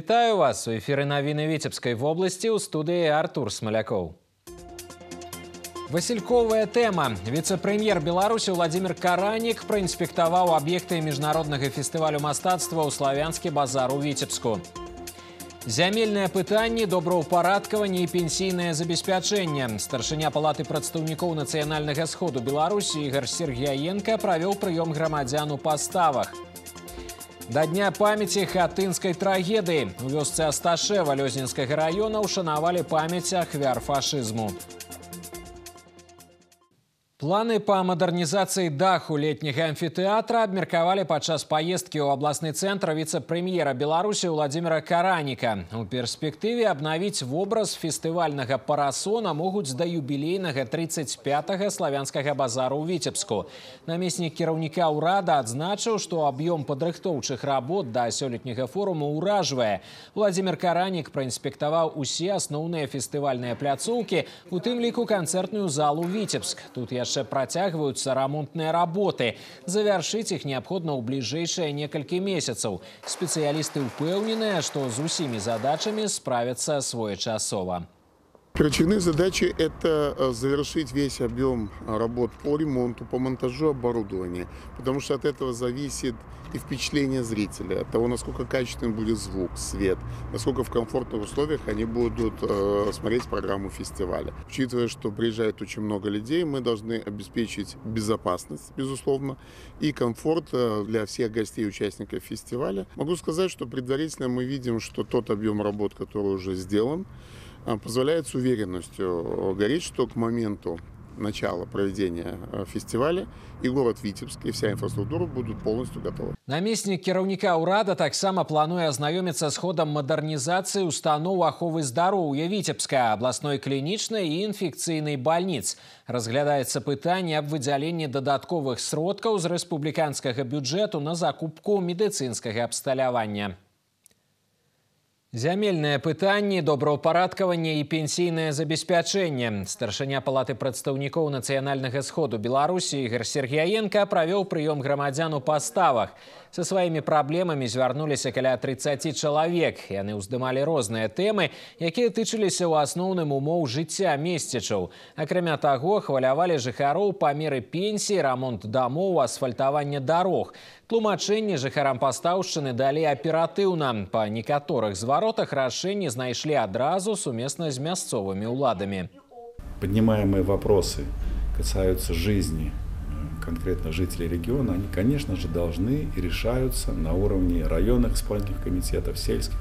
Вітаю вас! У эфіры навіны Віцебскай вобласці, ў студыі Артур Смалякоў. Васильковая тэма. Віцэ-прэм'ер Беларусі Владзімір Каранік праінспектаваў аб'екты міжнароднага фестывалю мастацтва ў Славянскі базар у Віцебску. Зямельнае пытанне, добраўпарадкаванне і пенсійнае забеспячэнне. Старшыня палаты прадстаўнікоў нацыянальнага сходу Беларусі Ігор Сергяенка правёў прыём грамадзян у паставах. Да дня памяці хатынскай трагедыі. У вёсцы Асташэва Лёзнінскага раёна ушанавалі памяць ахвяр фашызму. Планы па мадэрнізацыі даху летняга амфітэатра абмеркавалі падчас паездкі ў абласны цэнтр віцэ-прэм'ера Беларусі Владзіміра Караніка. У перспектыве абнавіць вобраз фестывальнага парасона могуць да юбілейнага 35-га славянскага базару ў Віцебску. Намеснік кіраўніка ўрада адзначыў, што аб'ём падрыхтоўчых работ да сёлетняга форуму ўражвае. Владзімір Каранік праінспектаваў усе асноўныя фестывальныя пляцоўкі, у тым ліку канцэртную залу Віцебск. Тут яшчэ працягваюцца рамонтныя работы. Завяршыць іх неабходна ў бліжэйшыя некалькі месяцаў. Спецыялісты ўпэўненыя, што з усімі задачамі справяцца своечасова. Первоочередные задачи – это завершить весь объем работ по ремонту, по монтажу оборудования, потому что от этого зависит и впечатление зрителя, от того, насколько качественным будет звук, свет, насколько в комфортных условиях они будут смотреть программу фестиваля. Учитывая, что приезжает очень много людей, мы должны обеспечить безопасность, безусловно, и комфорт для всех гостей и участников фестиваля. Могу сказать, что предварительно мы видим, что тот объем работ, который уже сделан, позволяет с уверенностью говорить, что к моменту начала проведения фестиваля и город Витебск, и вся инфраструктура будут полностью готовы. Намеснік кіраўніка ўрада таксама плануе азнаёміцца з ходам мадэрнізацыі устаноў аховы здароўя Віцебска, абласной клінічнай і інфекцыйнай бальніц. Разглядаецца пытанне аб выдзяленні дадатковых сродкаў з рэспубліканскага бюджэту на закупку медыцынскага абсталявання. Зямельнае пытанне, добраўпарадкаванне і пенсійнае забеспячэнне. Старшыня палаты прадстаўнікоў нацыянальнага сходу Беларусі Ігор Сергяенка правёў прыём грамадзян у паставах. Са сваімі праблемамі звярнуліся каля 30 чалавек. Яны ўздымалі розныя тэмы, якія тычыліся ў асноўным умоў жыцця месцічаў. Акрамя таго, хвалявалі жыхароў па меры пенсіі, рамонт дамоў, асфальтаванне дарог. Тлумачэнні жыхарам пастаўшчыны далі аператыўна. Па некаторых зваротах рашэнні знайшлі адразу сумесна з мясцовымі ўладамі. Поднимаемые вопросы касаются жизни конкретно жителей региона, они, конечно же, должны и решаются на уровне районных исполнительных комитетов, сельских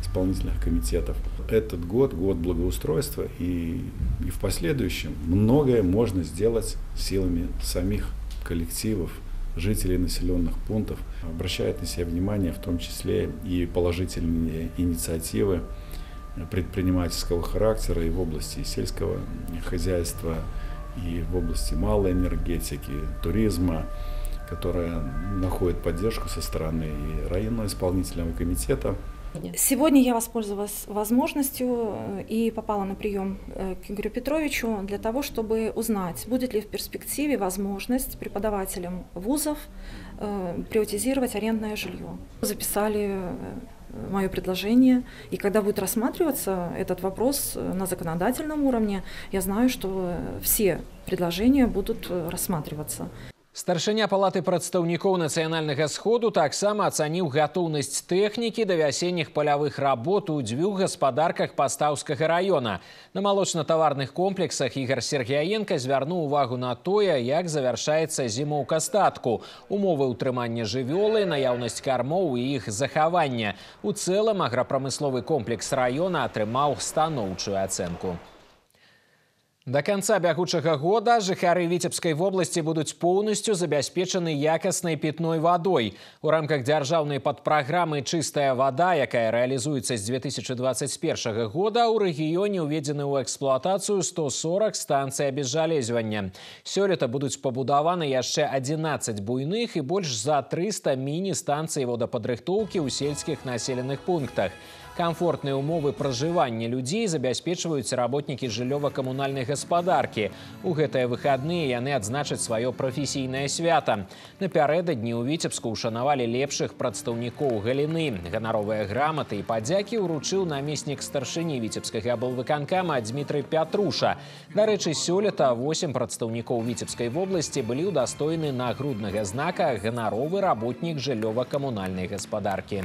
исполнительных комитетов. Этот год – год благоустройства, и в последующем многое можно сделать силами самих коллективов, жителей населенных пунктов. Обращает на себя внимание в том числе и положительные инициативы предпринимательского характера и в области сельского хозяйства, и в области малой энергетики, туризма, которая находит поддержку со стороны и районного исполнительного комитета. Сегодня я воспользовалась возможностью и попала на прием к Игорю Петровичу для того, чтобы узнать, будет ли в перспективе возможность преподавателям вузов приватизировать арендное жилье. Записали мое предложение, и когда будет рассматриваться этот вопрос на законодательном уровне, я знаю, что все предложения будут рассматриваться. Старшыня палаты прадстаўнікоў нацыянальнага сходу таксама ацаніў гатоўнасць тэхнікі да вясенніх палявых работ у дзвюх гаспадарках Пастаўскага раёна. На малочна-таварных комплексах Ігор Сергяенка звярнуў увагу на тое, як завяршаецца зімоўка статку, умовы ўтрымання жывёлы, наяўнасць кармоў і іх захавання. У цэлым аграпрамысловы комплекс раёна атрымаў станоўчую ацэнку. До конца бягучага года жыхары Віцебскай вобласці будуць поўнасцю забяспечаны якаснай пітной вадой. У рамках дзяржаўнай падпраграмы «Чыстая вада», якая рэалізуецца з 2021 года, у рэгіёне ўведзены ў эксплуатацыю 140 станцый абезжалезвання. Сёлета будуць пабудаваны яшчэ 11 буйных і больш за 300 міні-станцый водападрыхтоўкі ў сельскіх населеных пунктах. Комфортные умовы проживания людей забяспечваюць работники жыллёва-камунальной гаспадарки. У гэтыя выходные яны адзначаць свое професійнае свята. Напярэдадні ў Віцебску ушанавалі лепшых прадстаўнікоў галіны. Ганаровыя граматы і падзякі ўручыў намеснік старшыні Віцебскага аблвыканкама Дмітрый Пятруша. Дарэчы, сёлета 8 прадстаўнікоў Віцебскай вобласці былі ўдастоены нагруднага знака «Ганаровы работник жыллёва-коммунальной господарки».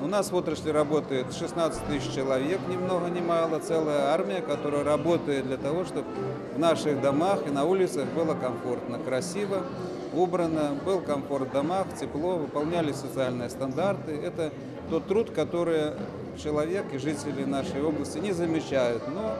У нас в отрасли работает 16 тысяч человек, ни много ни мало, целая армия, которая работает для того, чтобы в наших домах и на улицах было комфортно, красиво, убрано, был комфорт в домах, тепло, выполнялись социальные стандарты. Это тот труд, который человек и жители нашей области не замечают, но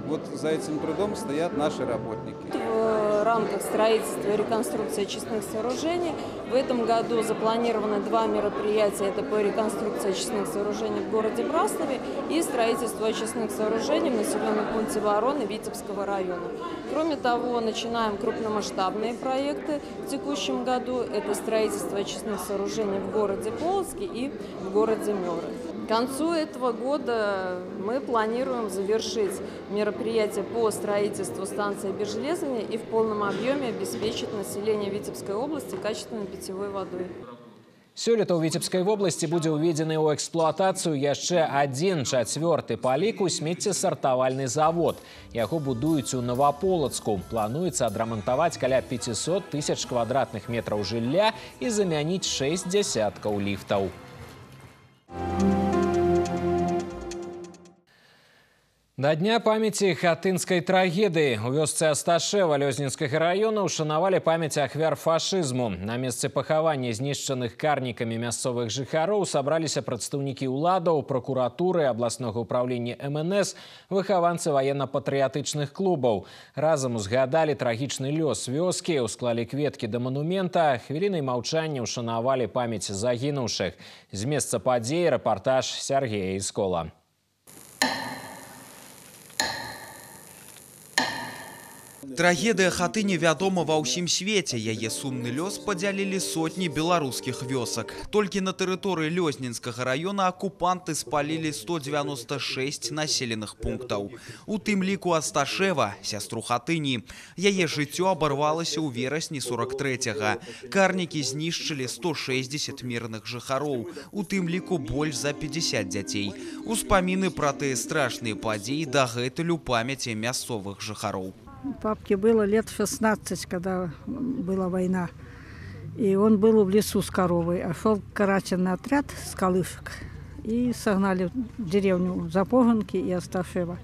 вот за этим трудом стоят наши работники. В рамках строительства и реконструкции очистных сооружений в этом году запланированы 2 мероприятия. Это по реконструкции очистных сооружений в городе Браславе и строительство очистных сооружений в населенном пункте Вороны Витебского района. Кроме того, начинаем крупномасштабные проекты в текущем году. Это строительство очистных сооружений в городе Полоцке и в городе Мёры. К концу этого года мы планируем завершить мероприятие по строительству станции обезжелезывания и в полном объеме обеспечить население Витебской области качественной питьевой водой. Сёлета ў Віцебскай вобласці будзе ўведзены ў эксплуатацыю яшчэ адзін чацвёрты па ліку смеццесартавальны завод. Яго будуюць у Новополацку. Плануецца адрамантаваць каля 500 тысяч квадратных метраў жылля і замяніць 6 дзясяткаў ліфтаў. Да дня памяти хатынской трагедии у вёсцы Асташева Лёзнінскага района ушанавалі памяць ахвяр фашизму. На месцы пахавання знішчаных карнікамі мясцовых жыхароў сабраліся прадстаўнікі ўладаў, прокуратуры, абласнога ўправлення МНС, выхаванцы военно-патрыятычных клубаў. Разам узгадалі трагічны лёс вёскі, усклалі кветкі да манумента, хвілінай маўчання ушанавалі памяць загінуўшых. З месца падзеі рэпартаж Сергея Іскола. Трагедыя Хатыні вядома ва ўсім свеце. Яе сумны лёс падзялілі сотні беларускіх вёсак. Толькі на тэрыторыі Лёзнінскага района акупанты спалілі 196 населеных пунктаў. У тым ліку Асташева, сястру Хатыні. Яе жыццё абарвалася ў верасні 43-га. Карнікі знішчылі 160 мірных жыхароў, у тым ліку больш за 50 дзяцей. Успаміны пра тыя страшныя падзеі дагэтуль у памяці мясцовых жыхароў. Папке было лет 16, когда была война. И он был в лесу с коровой. А шел карательный отряд с Калышек. И согнали в деревню Запоганки и Асташева.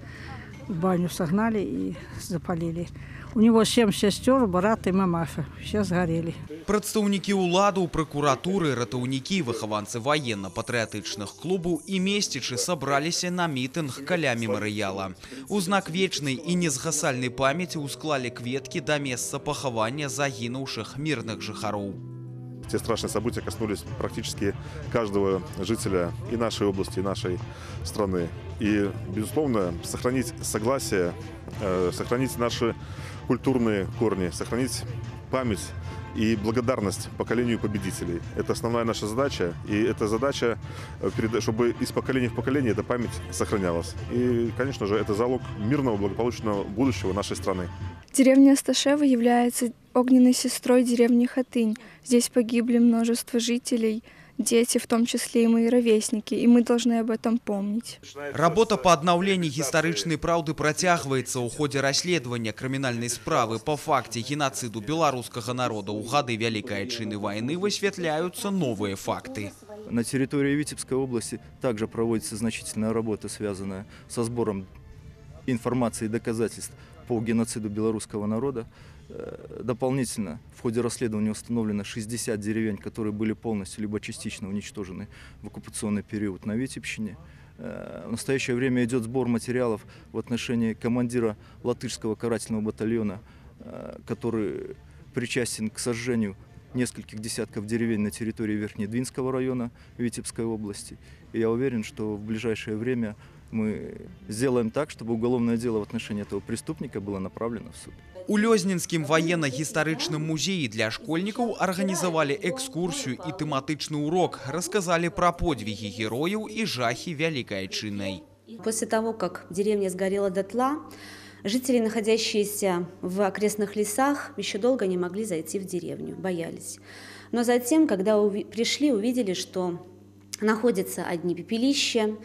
В баню согнали и запалили. У него 7 сестер, брат и мамаша. Все сгорели. Прадстаўнікі ўладаў, пракуратуры, ратаўнікі, выхаванцы военно-патрыятычных клубаў і месцічы сабраліся на мітынг каля мемарыяла. У знак вечнай і незгасальнай памяці усклалі кветкі да месца пахавання загінуўшых мірных жыхароў. Те страшные события коснулись практически каждого жителя и нашей области, и нашей страны. И, безусловно, сохранить согласие, сохранить наши культурные корни, сохранить память и благодарность поколению победителей. Это основная наша задача. И эта задача, чтобы из поколения в поколение эта память сохранялась. И, конечно же, это залог мирного, благополучного будущего нашей страны. Деревня Асташева является огненной сестрой деревни Хатынь. Здесь погибли множество жителей, дети, в том числе и мои ровесники, и мы должны об этом помнить. Работа по аднаўленні гістарычнай праўды працягваецца ў ходзе расследавання крымінальнай справы по факте геноциду белорусского народа ў гады Вялікай Айчыннай войны высвятляются новые факты. На территории Витебской области также проводится значительная работа, связанная со сбором информации и доказательств по геноциду белорусского народа. Дополнительно в ходе расследования установлено 60 деревень, которые были полностью либо частично уничтожены в оккупационный период на Витебщине. В настоящее время идет сбор материалов в отношении командира латышского карательного батальона, который причастен к сожжению нескольких десятков деревень на территории Верхнедвинского района Витебской области. И я уверен, что в ближайшее время мы сделаем так, чтобы уголовное дело в отношении этого преступника было направлено в суд. У Лёзнінскім военно-гістарычным музеі для школьнікаў арганізавалі экскурсію і тэматычны урок, рассказали про подвиги героев и жахи Великой Отчинной. После того, как деревня сгорела дотла, жители, находящиеся в окрестных лесах, еще долго не могли зайти в деревню, боялись. Но затем, когда пришли, увидели, что находятся одни пепелища,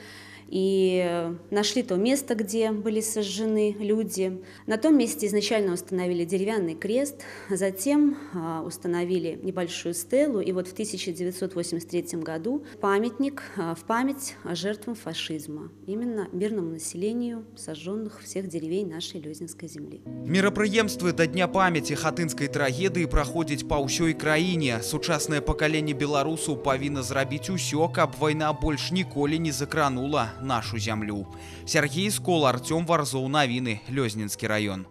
и нашли то место, где были сожжены люди. На том месте изначально установили деревянный крест, затем установили небольшую стелу, и вот в 1983 году памятник в память жертвам фашизма, именно мирному населению сожженных всех деревень нашей Лёзнинской земли. Мерапрыемствы до Дня памяти хатынской трагедии проходят по всей краине. Сучасное поколение белорусов повинно зрабіць усё, каб война больше николи не закранула нашу землю. Сергей Скол, Артем Варзоў, Новины, Лёзнинский район.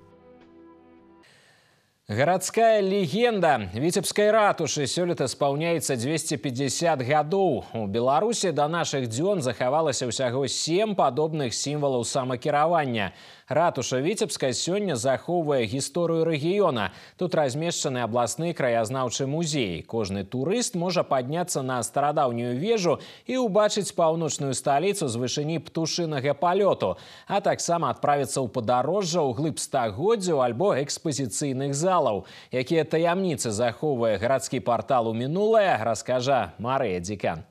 Городская легенда. Витебской ратуши сёлета исполняется 250 годов. У Беларуси до наших дзён захавалася ўсяго 7 подобных символов самакіравання. Ратуша Витебская сёння захоўвае гісторыю рэгіёна. Тут размешчаны абласны краязнаўчы музей. Кожны турыст можа падняцца на старадаўнюю вежу і ўбачыць паўночную сталіцу з вышыні птушынага палёту, а таксама адправіцца ў падарожжа ў глыб стагоддзяў альбо экспазіцыйных залаў. Якія таямніцы захоўвае гарадскі партал у мінулае, раскажа Марыя Дзікан.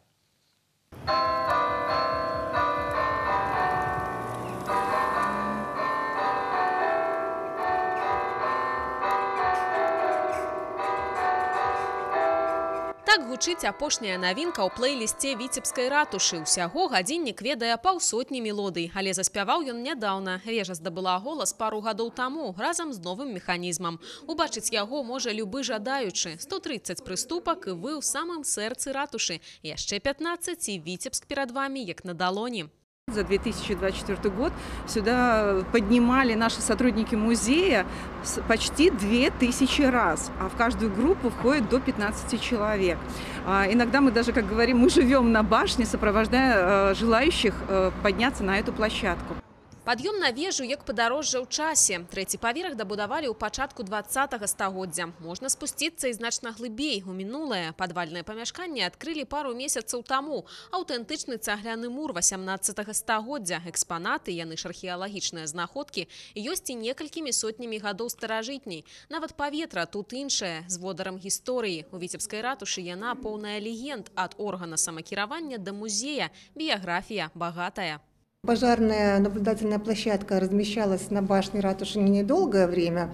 Так гучыць апошняя навінка ў плейлісце Віцебскай ратушы. Усяго гадзіннік ведае паўсотні мелодый, але заспяваў ён нядаўна. Вежа здабыла голас пару гадоў таму разам з новым механізмам. Убачыць яго можа любы жадаючы. 130 прыступак і вы ў самым сэрцы ратушы. Яшчэ 15 і Віцебск перад вами як на далоні. За 2024 год сюда поднимали наши сотрудники музея почти 2000 раз, а в каждую группу входит до 15 человек. Иногда мы даже, как говорим, мы живем на башне, сопровождая желающих подняться на эту площадку. Пад'ём на вежу як падарожжа ў часе. Трэці паверх дабудавалі ў пачатку 20-го стагоддзя. Можна спусціцца і значна глыбей у мінулае. Падвальнае памяшканне адкрылі пару месяцаў таму. Аўтэнтычны цагляны мур 18-го стагоддзя. Экспанаты, яны ж археалагічныя знаходкі, ёсць і некалькімі сотнямі гадоў старажытней. Нават паветра тут іншае, з водарам гісторыі. У Віцебскай ратушы яна поўная легенд ад органа самакіравання да музея. Біяграфія багатая. Пожарная наблюдательная площадка размещалась на башне ратуши недолгое время.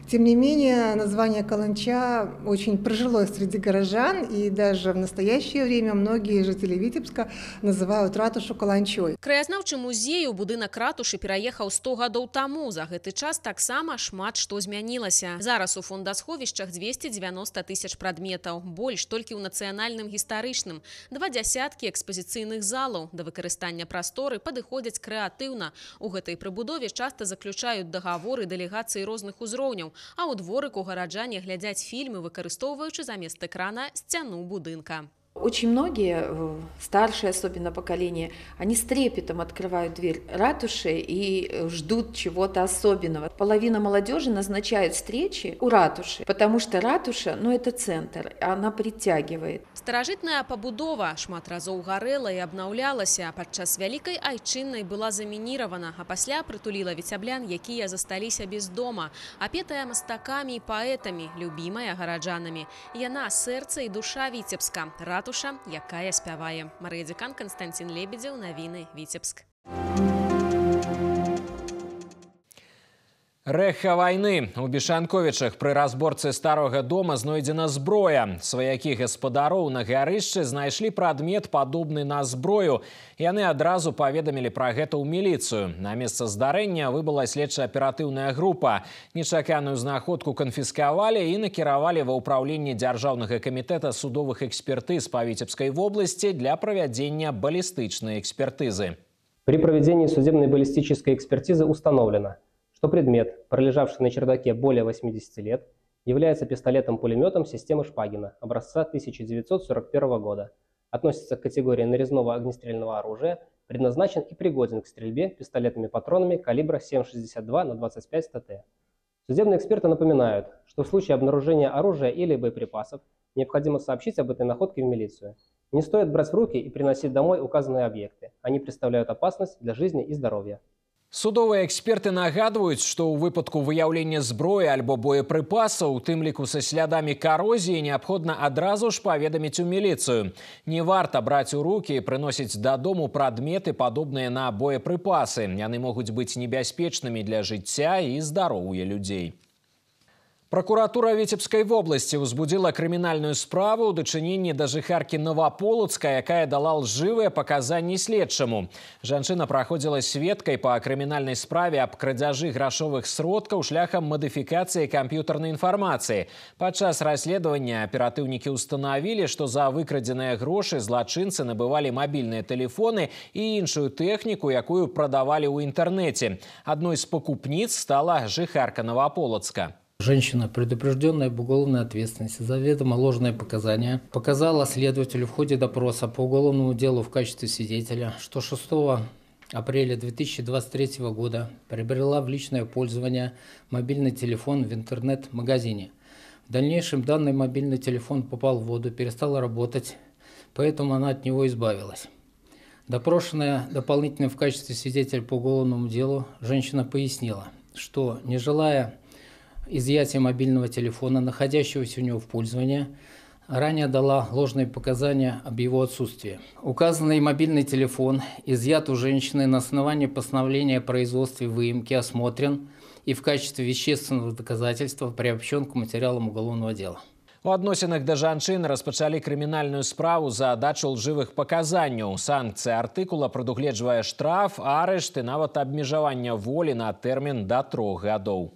Тем не менее, название Каланча очень прижилось среди горожан, и даже в настоящее время многие жители Витебска называют ратушу Каланчой. Краязнаўчы музей у будынак ратушы пераехаў 100 гадоў таму. За гэты час таксама шмат што змянілася. Зараз у фондасховішчах 290 тысяч прадметаў, больш толькі ў нацыянальным гістарычным. 20 экспазіцыйных залаў. Да выкарыстання прасторы падыходзяць крэатыўна. У гэтай прыбудове часта заключаюць дагаворы дэлегацыі розных узроўняў, а ў дворыку гараджане глядзяць фільмы, выкарыстоўваючы замест экрана сцяну будынка. Очень многие, старшее особенно поколение, они с трепетом открывают дверь ратуши и ждут чего-то особенного. Половина молодежи назначает встречи у ратуши, потому что ратуша, это центр, она притягивает. Старажытная пабудова шмат разоў гарэла і абнаўлялася. Падчас Вялікай Айчыннай была замініравана, а пасля прытуліла віцяблян, якія засталіся без дома. Апетая мастакамі і паэтамі, любімая гараджанамі. Яна сэрца і душа Віцебска. Ратуша, якая спявае. Марыя Дзікан, Константин Лебедзеў, Новины, Витебск. Рэха вайны. У Бешанковічах пры разборцы старога дома знойдзена зброя. Сваякі гаспадароў на гарышчы знайшлі прадмет, падобны на зброю. Яны адразу паведамілі пра гэта ў міліцыю. На месца здарэння выбыла следча-аператыўная група. Нечаканую знаходку канфіскавалі і накіравалі ва ўпраўленне Дзяржаўнага камітэта судовых экспертыз па Віцебскай вобласці для правядзення балістычнай экспертызы. При проведении судебной баллистической экспертизы установлено, что предмет, пролежавший на чердаке более 80 лет, является пистолетом-пулеметом системы Шпагина образца 1941 года, относится к категории нарезного огнестрельного оружия, предназначен и пригоден к стрельбе пистолетными патронами калибра 7,62 на 25 ТТ. Судебные эксперты напоминают, что в случае обнаружения оружия или боеприпасов необходимо сообщить об этой находке в милицию. Не стоит брать в руки и приносить домой указанные объекты. Они представляют опасность для жизни и здоровья. Судовыя эксперты нагадваюць, што ў выпадку выяўлення зброі альбо боепрыпасаў, у тым ліку са слядамі карозіі, неабходна адразу ж паведаміць у міліцыю. Не варта браць у рукі і прыносіць дадому прадметы, падобныя на боепрыпасы. Яны могуць быць небяспечнымі для жыцця і здароўя людзей. Прокуратура Витебской области узбудила криминальную справу ў дачыненні да жыхаркі Новополоцка, якая дала лжывыя паказанні следчаму. Жанчына праходзіла сведкай па крымінальнай справе аб крадзяжы грашовых сродкаў шляхам мадыфікацыі камп'ютарнай інфармацыі. Падчас расследавання аператыўнікі ўстанавілі, што за выкрадзеныя грошы злачынцы набывалі мабільныя тэлефоны і іншую тэхніку, якую прадавалі ў інтэрнэце. Адной з пакупніц стала жыхарка Новополоцка. Женщина, предупрежденная об уголовной ответственности за заведомо ложные показания, показала следователю в ходе допроса по уголовному делу в качестве свидетеля, что 6 апреля 2023 года приобрела в личное пользование мобильный телефон в интернет-магазине. В дальнейшем данный мобильный телефон попал в воду, перестал работать, поэтому она от него избавилась. Допрошенная дополнительно в качестве свидетеля по уголовному делу, женщина пояснила, что, не желая изъятия мобильного телефона, находящегося у него в пользовании, ранее дала ложные показания об его отсутствии. Указанный мобильный телефон изъят у женщины на основании постановления о производстве выемки, осмотрен и в качестве вещественного доказательства приобщен к материалам уголовного дела. У адносінах да жанчыны распачалі крымінальную справу за дачу лжывых паказанняў. Санкцыя артыкула прадугледжвае штраф, арышт і нават абмежаванне волі на тэрмін да 3 гадоў.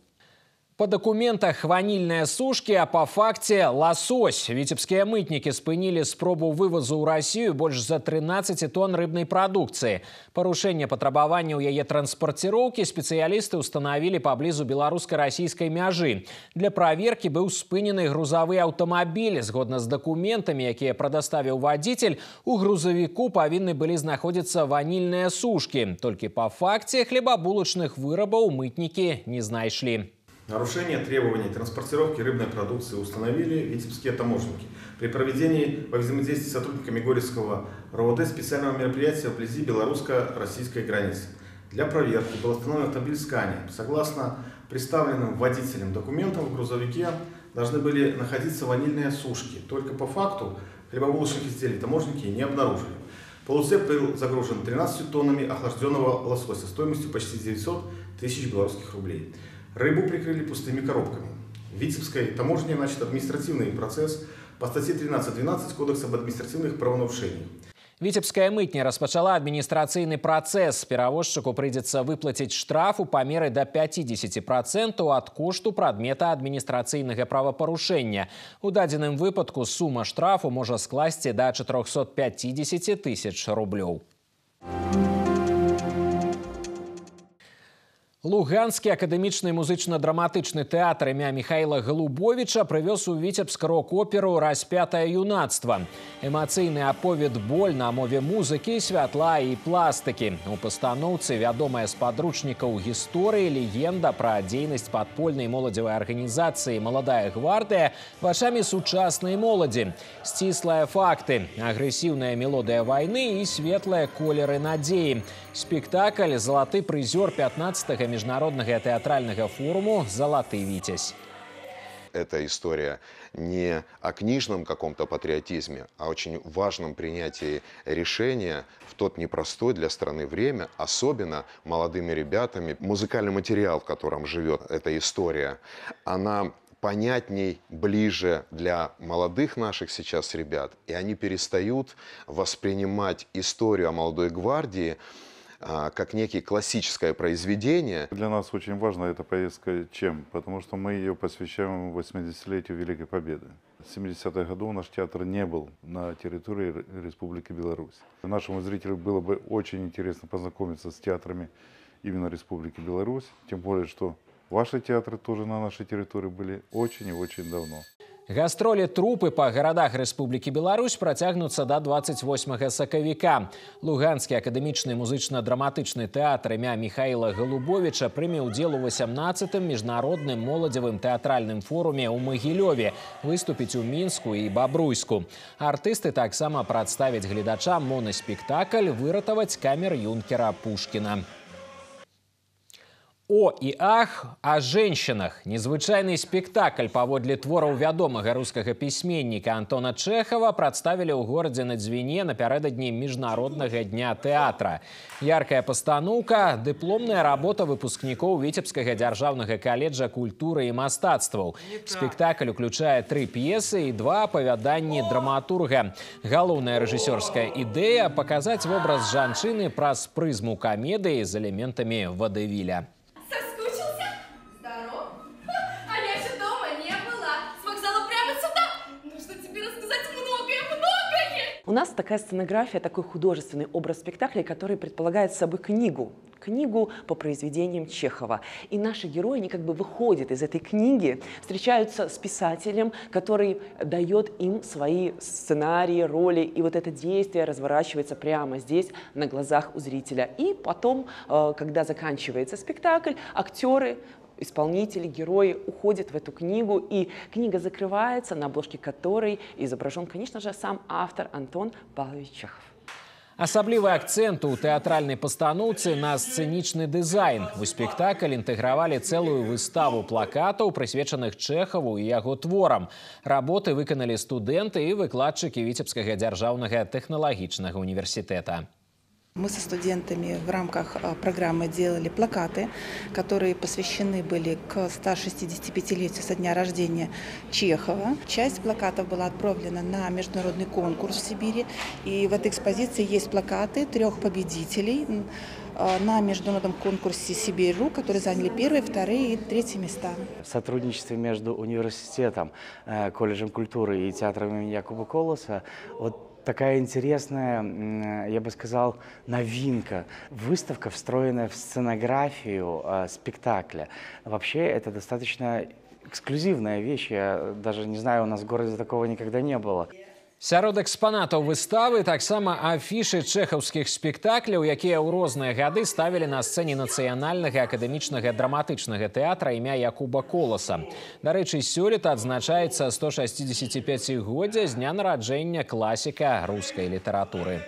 По документах ванильные сушки, а по факте лосось. Витебские мытники спынили спробу вывозу ў Россию больше за 13 тонн рыбной продукции. Порушение патрабавання ў яе транспортировки специалисты установили поблизу белорусско-российской мяжи. Для проверки был спынены грузовый автомобиль. Згодна с документами, якія предоставил водитель, у грузовику повинны были находиться ванильные сушки. Только по факте хлебобулочных вырабаў мытники не знайшлі. Нарушение требований транспортировки рыбной продукции установили витебские таможенники при проведении во взаимодействии с сотрудниками Горьевского РОВД специального мероприятия вблизи белорусско-российской границы. Для проверки был установлен автомобиль «Скания». Согласно представленным водителям документам, в грузовике должны были находиться ванильные сушки. Только по факту хлебобулочных изделий таможенники не обнаружили. Полуцеп был загружен 13 тоннами охлажденного лосося стоимостью почти 900 тысяч белорусских рублей. Рыбу прикрыли пустыми коробками. В Витебской таможне начат административный процесс по статье 13.12 Кодекса об административных правонарушениях. Витебская мытня распачала администрацийный процесс. Перевозчику придется выплатить штраф у померы до 50% от кошту предмета администрацийного правопорушения. У дадзеным выпадку сумма штрафу может скласти до 450 тысяч рублей. Луганскі акадэмічны музычна-драматычны тэатр імя Михаила Голубовича прывёз у Витебск рок-оперу «Распятае юнацтва». Эмацыйны аповед боль на мове музыкі, святла і пластыкі. У пастаноўцы вядомая з падручнікаў гісторыі легенда пра дзейнасць падпольнай моладзевай арганізацыі «Маладая гвардыя» вачамі сучаснай моладзі. Сціслыя факты, агрэсіўная мелодыя вайны і светлыя колеры надзеі. Спектакль «Залаты прызёр 15-го международного театрального форума «Золотый Витязь». Это история не о книжном каком-то патриотизме, а очень важном принятии решения в тот непростой для страны время, особенно молодыми ребятами. Музыкальный материал, в котором живет эта история, она понятней, ближе для молодых наших сейчас ребят, и они перестают воспринимать историю о молодой гвардии как некое классическое произведение. Для нас очень важна эта поездка чем? Потому что мы ее посвящаем 80-летию Великой Победы. В 70-х годах наш театр не был на территории Республики Беларусь. Нашему зрителю было бы очень интересно познакомиться с театрами именно Республики Беларусь, тем более, что ваши театры тоже на нашей территории были очень и очень давно. Гастролі трупы па гарадах Рэспублікі Беларусь працягнуцца да 28 сакавіка. Луганскі акадэмічны музычна-драматычны тэатр імя Михаіла Голубовича прыме ўдзел у 18-м міжнародным моладзевым тэатральным форуме ў Магілёве, выступіць у Мінску і Бабруйску. Артысты таксама прадставяць гледачам моноспектакль «Выратаваць камер юнкера Пушкіна». О и ах о женщинах. Незвычайный спектакль паводле твораў вядомага рускага пісьменніка Антона Чэхава прадставілі ў горадзе на Двіне напярэдадні міжнароднага дня тэатра. Яркая пастаноўка – дыпломная работа выпускнікоў Віцебскага дзяржаўнага каледжа культуры і мастацтваў. Спектакль уключае 3 п'есы і 2 апавяданні драматурга. Галоўная рэжысёрская ідэя – паказаць вобраз жанчыны праз прызму камедыі з элементамі вадэвіля. У нас такая сценография, такой художественный образ спектакля, который предполагает собой книгу по произведениям Чехова. И наши герои, они как бы выходят из этой книги, встречаются с писателем, который дает им свои сценарии, роли, и вот это действие разворачивается прямо здесь, на глазах у зрителя. И потом, когда заканчивается спектакль, актеры, исполнители, герои уходят в эту книгу, и книга закрывается, на обложке которой изображен, конечно же, сам автор Антон Павлович Чехов. Асаблівы акцэнт у тэатральнай пастаноўцы на сцэнічны дызайн. У спектакль інтэгравалі цэлую выставу плакатаў, прысвечаных Чэхаву і яго творам. Работы выканалі студэнты і выкладчыкі Віцебскага дзяржаўнага тэхналагічнага універсітэта. Мы со студентами в рамках программы делали плакаты, которые посвящены были к 165-летию со дня рождения Чехова. Часть плакатов была отправлена на международный конкурс в Сибири. И в этой экспозиции есть плакаты 3 победителей на международном конкурсе «Сибирь.ру», которые заняли 1-е, 2-е и 3-е места. В сотрудничестве между университетом, колледжем культуры и театром имени Якуба Колоса такая интересная, я бы сказал, новинка. Выставка, встроенная в сценографию спектакля. Вообще это достаточно эксклюзивная вещь. Я даже не знаю, у нас в городе такого никогда не было. Сярод экспанатаў выставы таксама афішы чэхаўскіх спектакляў, якія ў розныя гады ставілі на сцэне Нацыянальнага акадэмічнага драматычнага тэатра імя Якуба Коласа. Дарэчы, сёлета адзначаецца 165-годдзе з дня нараджэння класіка рускай літаратуры.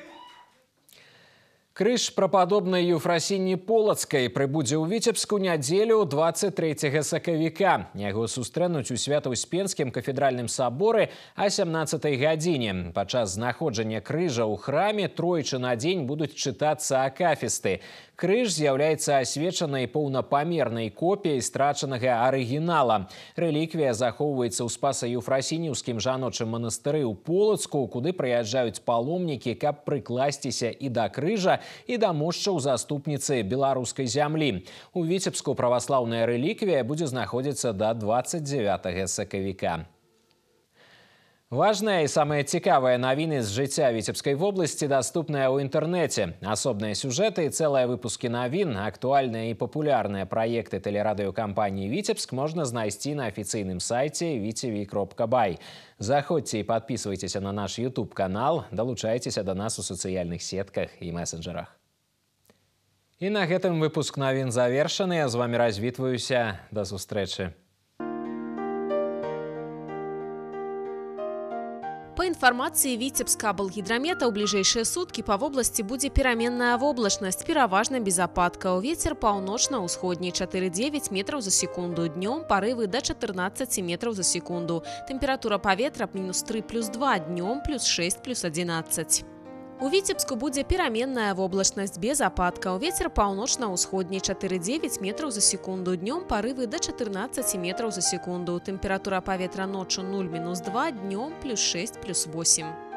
Крыж прападобнай Еўфрасіні Полацкай прыбудзе ў Віцебску нядзелю 23 сакавіка. Яго сустрэнуць у Свята-Успенскім кафедральным саборы о 17-й гадзіне. Падчас знаходжання крыжа ў храме тройчы на дзень будуць чытацца акафісты. Крыж з'яўляецца асвечанай паўнапамернай копіяй страчанага арыгінала. Рэліквія захоўваецца ў Спаса-Еўфрасініўскім жаночым манастыры ў Полацку, куды прыязджаюць паломнікі, каб прыкласціся і да крыжа, і да мошчаў заступніцы беларускай зямлі. У Віцебску праваслаўная рэліквія будзе знаходзіцца да 29 сакавіка. Важная і самая цікавая навіны з жыцця Віцебскай вобласці даступная ў інтэрнэце. Асобныя сюжэты і цэлыя выпускі навін, актуальныя і папулярныя праекты тэлерадыёкампаніі «Віцебск» можна знайсці на афіцыйным сайце vtv.by. Заходзьце і падпісвайцеся на наш YouTube-канал, далучайцеся да нас у сацыяльных сетках і месенджерах. І на гэтым выпуск навін завершаны. Я з вамі развітваюся. Да сустрэчы. По информации Витебска облгидромета, у ближайшие сутки по области будет переменная воблачность, переважно без опадков. Ветер паўночна-ўсходні 4,9 метров за секунду. Днем порывы до 14 метров за секунду. Температура поветра -3 + 2, днем +6 + 11. У Витебску будет переменная воблачность без опадков. Ветер паўночна-ўсходні 4,9 метров за секунду. Днем порывы до 14 метров за секунду. Температура поветра ночью 0-2, днем +6 + 8.